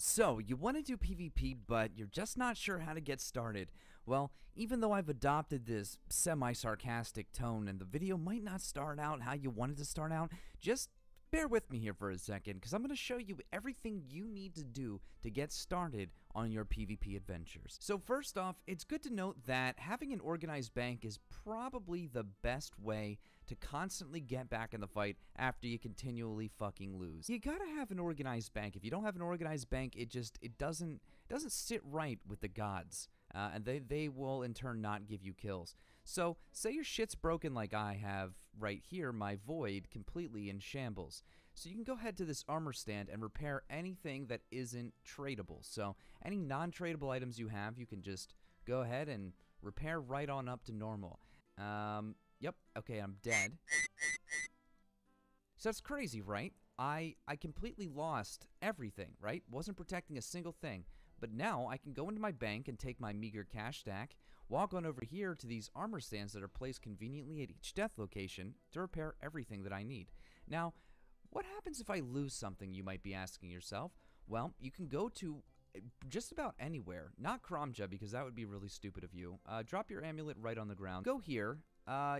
So, you want to do PvP, but you're just not sure how to get started. Well, even though I've adopted this semi-sarcastic tone and the video might not start out how you wanted to start out, just bear with me here for a second, because I'm going to show you everything you need to do to get started on your PvP adventures. So first off, it's good to note that having an organized bank is probably the best way to constantly get back in the fight after you continually fucking lose. You gotta have an organized bank. If you don't have an organized bank, it doesn't sit right with the gods. And they will in turn not give you kills. So say your shit's broken like I have right here, my void completely in shambles. So you can go ahead to this armor stand and repair anything that isn't tradable. So any non-tradable items you have, you can just go ahead and repair right on up to normal. Yep, okay, I'm dead. So that's crazy, right? I completely lost everything, right? Wasn't protecting a single thing. But now I can go into my bank and take my meager cash stack, walk on over here to these armor stands that are placed conveniently at each death location to repair everything that I need. Now, what happens if I lose something, you might be asking yourself? Well, you can go to just about anywhere, not Kramja because that would be really stupid of you. Drop your amulet right on the ground. Go here.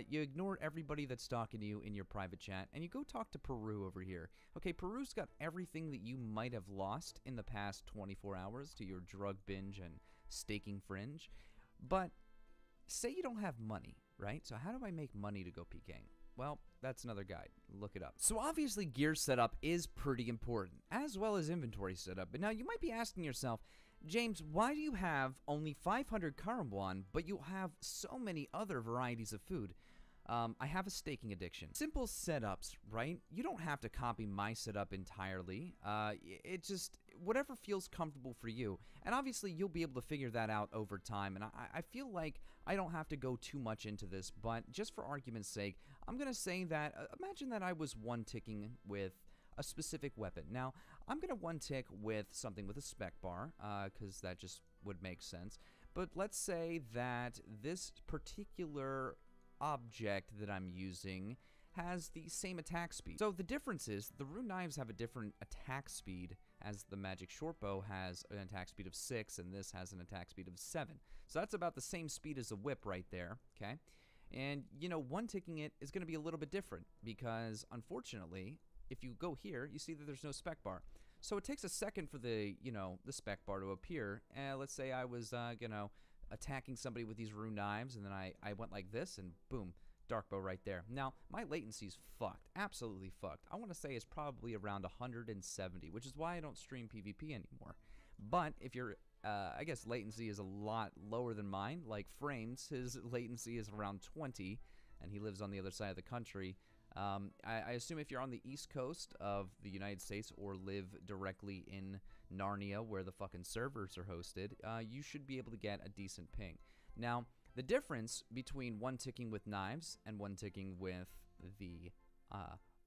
You ignore everybody that's talking to you in your private chat, and you go talk to Peru over here. Okay, Peru's got everything that you might have lost in the past 24 hours to your drug binge and staking fringe. But say you don't have money, right? So how do I make money to go Pking? Well, that's another guide. Look it up. So obviously gear setup is pretty important, as well as inventory setup. But now you might be asking yourself, James, why do you have only 500 Karamwan, but you have so many other varieties of food? I have a staking addiction. Simple setups, right? You don't have to copy my setup entirely. It just, whatever feels comfortable for you. And obviously, you'll be able to figure that out over time. And I feel like I don't have to go too much into this, but just for argument's sake, I'm going to say that, imagine that I was one-ticking with a specific weapon. Now, I'm going to one-tick with something with a spec bar, because that just would make sense. But let's say that this particular object that I'm using has the same attack speed. So the difference is the rune knives have a different attack speed, as the magic shortbow has an attack speed of 6 and this has an attack speed of 7. So that's about the same speed as a whip right there, okay? And you know, one ticking it is going to be a little bit different because unfortunately, if you go here, you see that there's no spec bar. So it takes a second for the, you know, the spec bar to appear. And let's say I was, you know, attacking somebody with these rune knives, and then I went like this, and boom, dark bow right there. Now, my latency's fucked. Absolutely fucked. I want to say it's probably around 170, which is why I don't stream PvP anymore. But if you're, I guess latency is a lot lower than mine. Like Frames, his latency is around 20, and he lives on the other side of the country. I assume if you're on the East Coast of the United States or live directly in Narnia where the fucking servers are hosted, you should be able to get a decent ping. Now, the difference between one ticking with knives and one ticking with the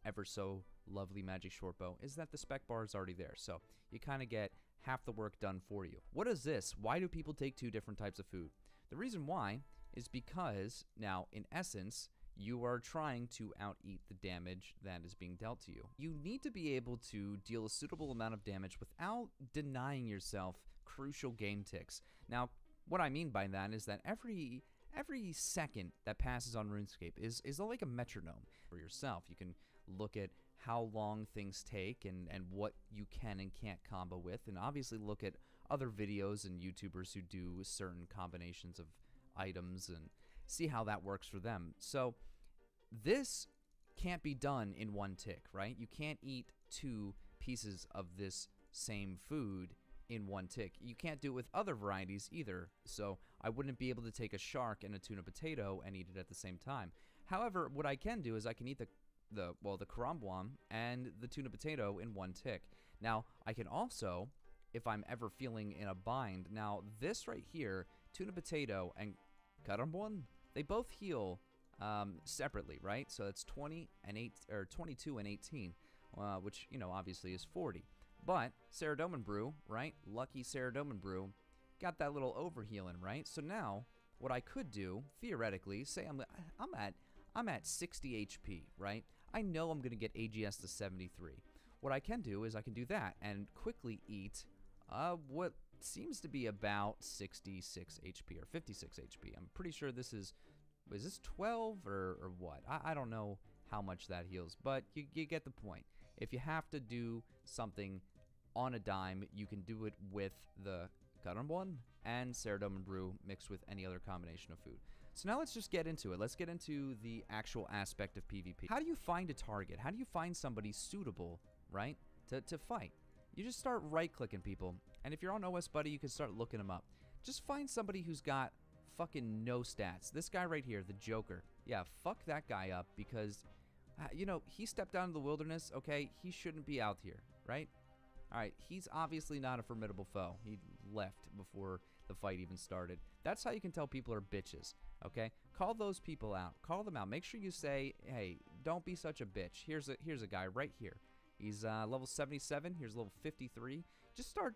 ever so lovely magic shortbow is that the spec bar is already there. So you kind of get half the work done for you. What is this? Why do people take two different types of food? The reason why is because, now, in essence, you are trying to out-eat the damage that is being dealt to you. You need to be able to deal a suitable amount of damage without denying yourself crucial game ticks. Now, what I mean by that is that every second that passes on RuneScape is like a metronome for yourself. You can look at how long things take and what you can and can't combo with, and obviously look at other videos and YouTubers who do certain combinations of items and see how that works for them. So this can't be done in one tick, right? You can't eat two pieces of this same food in one tick. You can't do it with other varieties either. So I wouldn't be able to take a shark and a tuna potato and eat it at the same time. However, what I can do is I can eat the Karambwam and the tuna potato in one tick. Now, I can also, if I'm ever feeling in a bind, now this right here, tuna potato and Karambwan, they both heal separately, right? So that's 20 and 8 or 22 and 18, which, you know, obviously is 40. But Saradomin Brew, right? Lucky Saradomin Brew got that little overhealing, right? So now what I could do theoretically, say I'm at 60 HP, right? I know I'm going to get AGS to 73. What I can do is I can do that and quickly eat What seems to be about 66 HP or 56 HP. I'm pretty sure this is this 12 or what? I don't know how much that heals, but you get the point. If you have to do something on a dime, you can do it with the Karambon and Saradomin Brew mixed with any other combination of food. So now let's just get into it. Let's get into the actual aspect of PvP. How do you find a target? How do you find somebody suitable, right, to fight? You just start right-clicking people, and if you're on OS Buddy, you can start looking them up. Just find somebody who's got fucking no stats. This guy right here, the Joker. Yeah, fuck that guy up because, you know, he stepped out into the wilderness, okay? He shouldn't be out here, right? Alright, he's obviously not a formidable foe. He left before the fight even started. That's how you can tell people are bitches, okay? Call those people out. Call them out. Make sure you say, hey, don't be such a bitch. Here's a guy right here. He's level 77. Here's level 53. Just start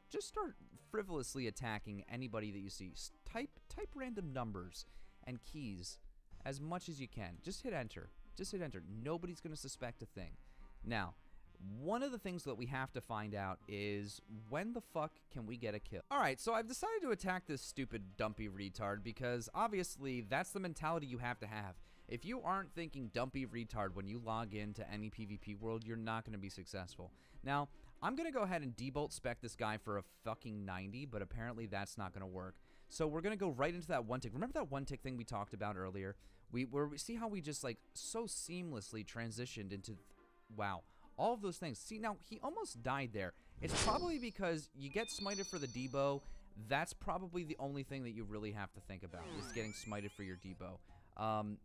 frivolously attacking anybody that you see. Type random numbers and keys as much as you can. Just hit enter. Just hit enter. Nobody's going to suspect a thing. Now, one of the things that we have to find out is when the fuck can we get a kill? Alright, so I've decided to attack this stupid dumpy retard because obviously that's the mentality you have to have. If you aren't thinking dumpy retard when you log into any PvP world, you're not going to be successful. Now, I'm going to go ahead and debolt spec this guy for a fucking 90, but apparently that's not going to work. So we're going to go right into that one tick. Remember that one tick thing we talked about earlier? We see how we just like so seamlessly transitioned into, wow, all of those things. See, now he almost died there. It's probably because you get smited for the debo. That's probably the only thing that you really have to think about is getting smited for your debo.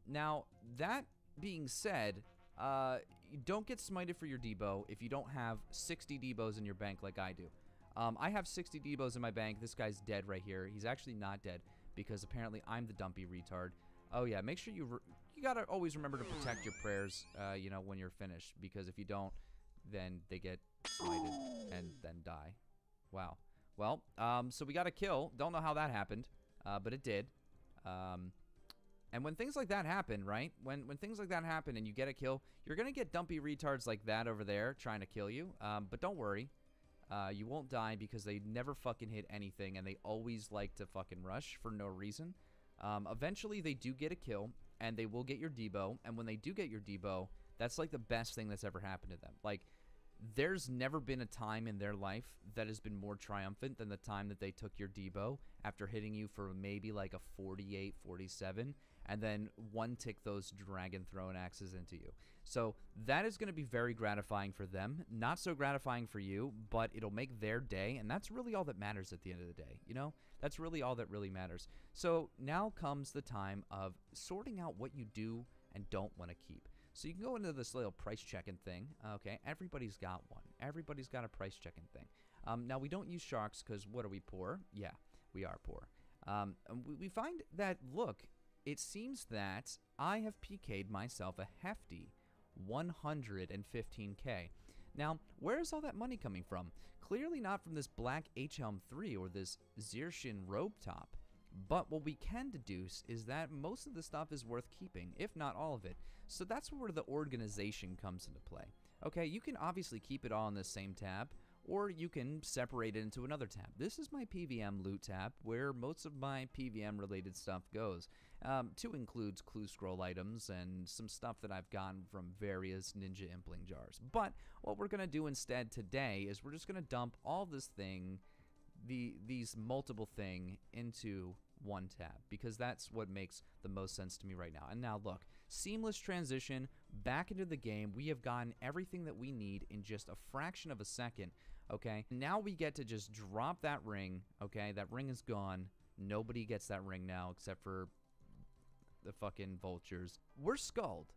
Now, that being said, you don't get smited for your debo if you don't have 60 debos in your bank like I do. I have 60 debos in my bank. This guy's dead right here. He's actually not dead because apparently I'm the dumpy retard. Oh yeah, make sure you gotta always remember to protect your prayers, you know, when you're finished, because if you don't, then they get smited and then die. Wow. Well, so we got a kill. Don't know how that happened, but it did. And when things like that happen, right? When things like that happen and you get a kill, you're gonna get dumpy retards like that over there trying to kill you. But don't worry, you won't die because they never fucking hit anything and they always like to fucking rush for no reason. Eventually they do get a kill and they will get your debo, and when they do get your debo, that's like the best thing that's ever happened to them. Like, there's never been a time in their life that has been more triumphant than the time that they took your debo after hitting you for maybe like a 48, 47, and then one tick those dragon throwing axes into you. So that is going to be very gratifying for them, not so gratifying for you, but it'll make their day, and that's really all that matters at the end of the day, you know? That's really all that really matters. So now comes the time of sorting out what you do and don't want to keep. So you can go into this little price checking thing. Okay, everybody's got one. Everybody's got a price checking thing. Now, we don't use sharks because what are we, poor? Yeah, we are poor. We find that, look, it seems that I have PK'd myself a hefty 115k. Now, where's all that money coming from? Clearly not from this black H-Helm 3 or this Zirshin robe top. But what we can deduce is that most of the stuff is worth keeping, if not all of it. So that's where the organization comes into play. Okay, you can obviously keep it all in the same tab, or you can separate it into another tab. This is my PVM loot tab, where most of my PVM related stuff goes. To includes clue scroll items and some stuff that I've gotten from various ninja impling jars. But what we're going to do instead today is we're just going to dump all this thing, these multiple thing into one tab, because that's what makes the most sense to me right now. And now look, seamless transition back into the game. We have gotten everything that we need in just a fraction of a second. Okay, now we get to just drop that ring. Okay, that ring is gone. Nobody gets that ring now except for the fucking vultures. We're skulled.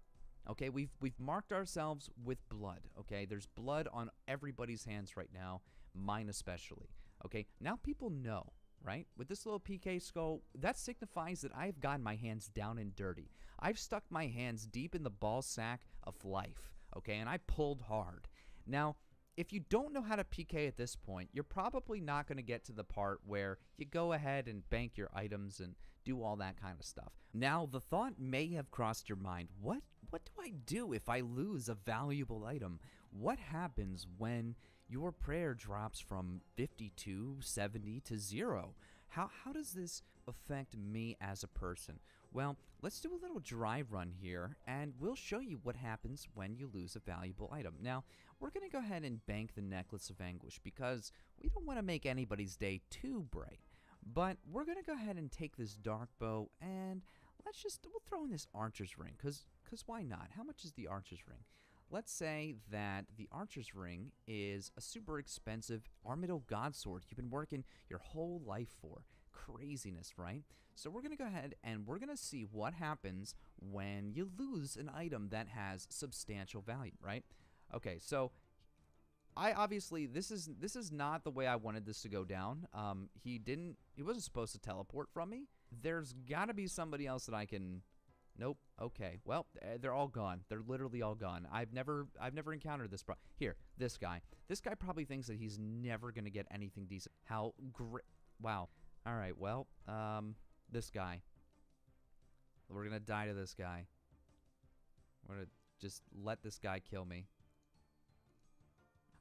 Okay, we've marked ourselves with blood. Okay, there's blood on everybody's hands right now, mine especially. Okay, now people know, right? With this little PK skull, that signifies that I've gotten my hands down and dirty. I've stuck my hands deep in the ball sack of life, okay, and I pulled hard. Now, if you don't know how to PK at this point, you're probably not going to get to the part where you go ahead and bank your items and do all that kind of stuff. Now, the thought may have crossed your mind, what do I do if I lose a valuable item? What happens when Your prayer drops from 52, 70 to 0. How does this affect me as a person? Well, let's do a little dry run here, and we'll show you what happens when you lose a valuable item. Now, we're going to go ahead and bank the Necklace of Anguish because we don't want to make anybody's day too bright. But we're going to go ahead and take this dark bow, and we'll throw in this archer's ring, because why not? How much is the archer's ring? Let's say that the archer's ring is a super expensive Armadyl God Sword you've been working your whole life for. Craziness, right? So we're going to go ahead and we're going to see what happens when you lose an item that has substantial value, right? Okay, so I obviously, this is not the way I wanted this to go down. He wasn't supposed to teleport from me. There's got to be somebody else that I can... Nope. Okay. Well, they're all gone. They're literally all gone. I've never encountered this. Here, this guy. This guy probably thinks that he's never going to get anything decent. How great. Wow. All right. Well, this guy. We're going to die to this guy. We're going to just let this guy kill me.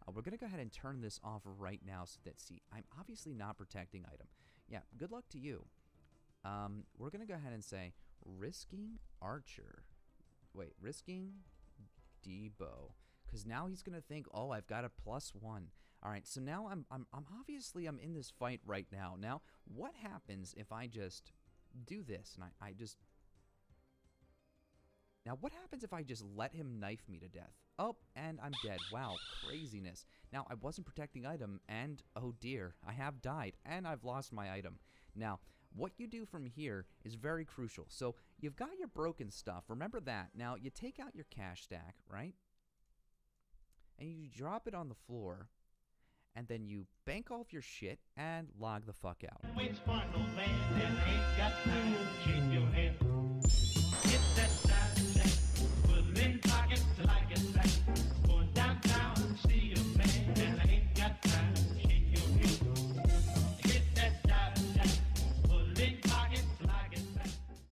We're going to go ahead and turn this off right now so that, see, I'm obviously not protecting item. Yeah, good luck to you. We're going to go ahead and say... risking archer. Wait, risking Debo. Because now he's gonna think, oh, I've got a +1. All right, so now I'm obviously I'm in this fight right now. Now, what happens if I just do this and I just... Now, what happens if I just let him knife me to death? Oh, and I'm dead. Wow, craziness. Now, I wasn't protecting item, and oh dear, I have died, and I've lost my item. Now, what you do from here is very crucial. So, you've got your broken stuff. Remember that. Now, you take out your cash stack, right? And you drop it on the floor. And then you bank all of your shit and log the fuck out.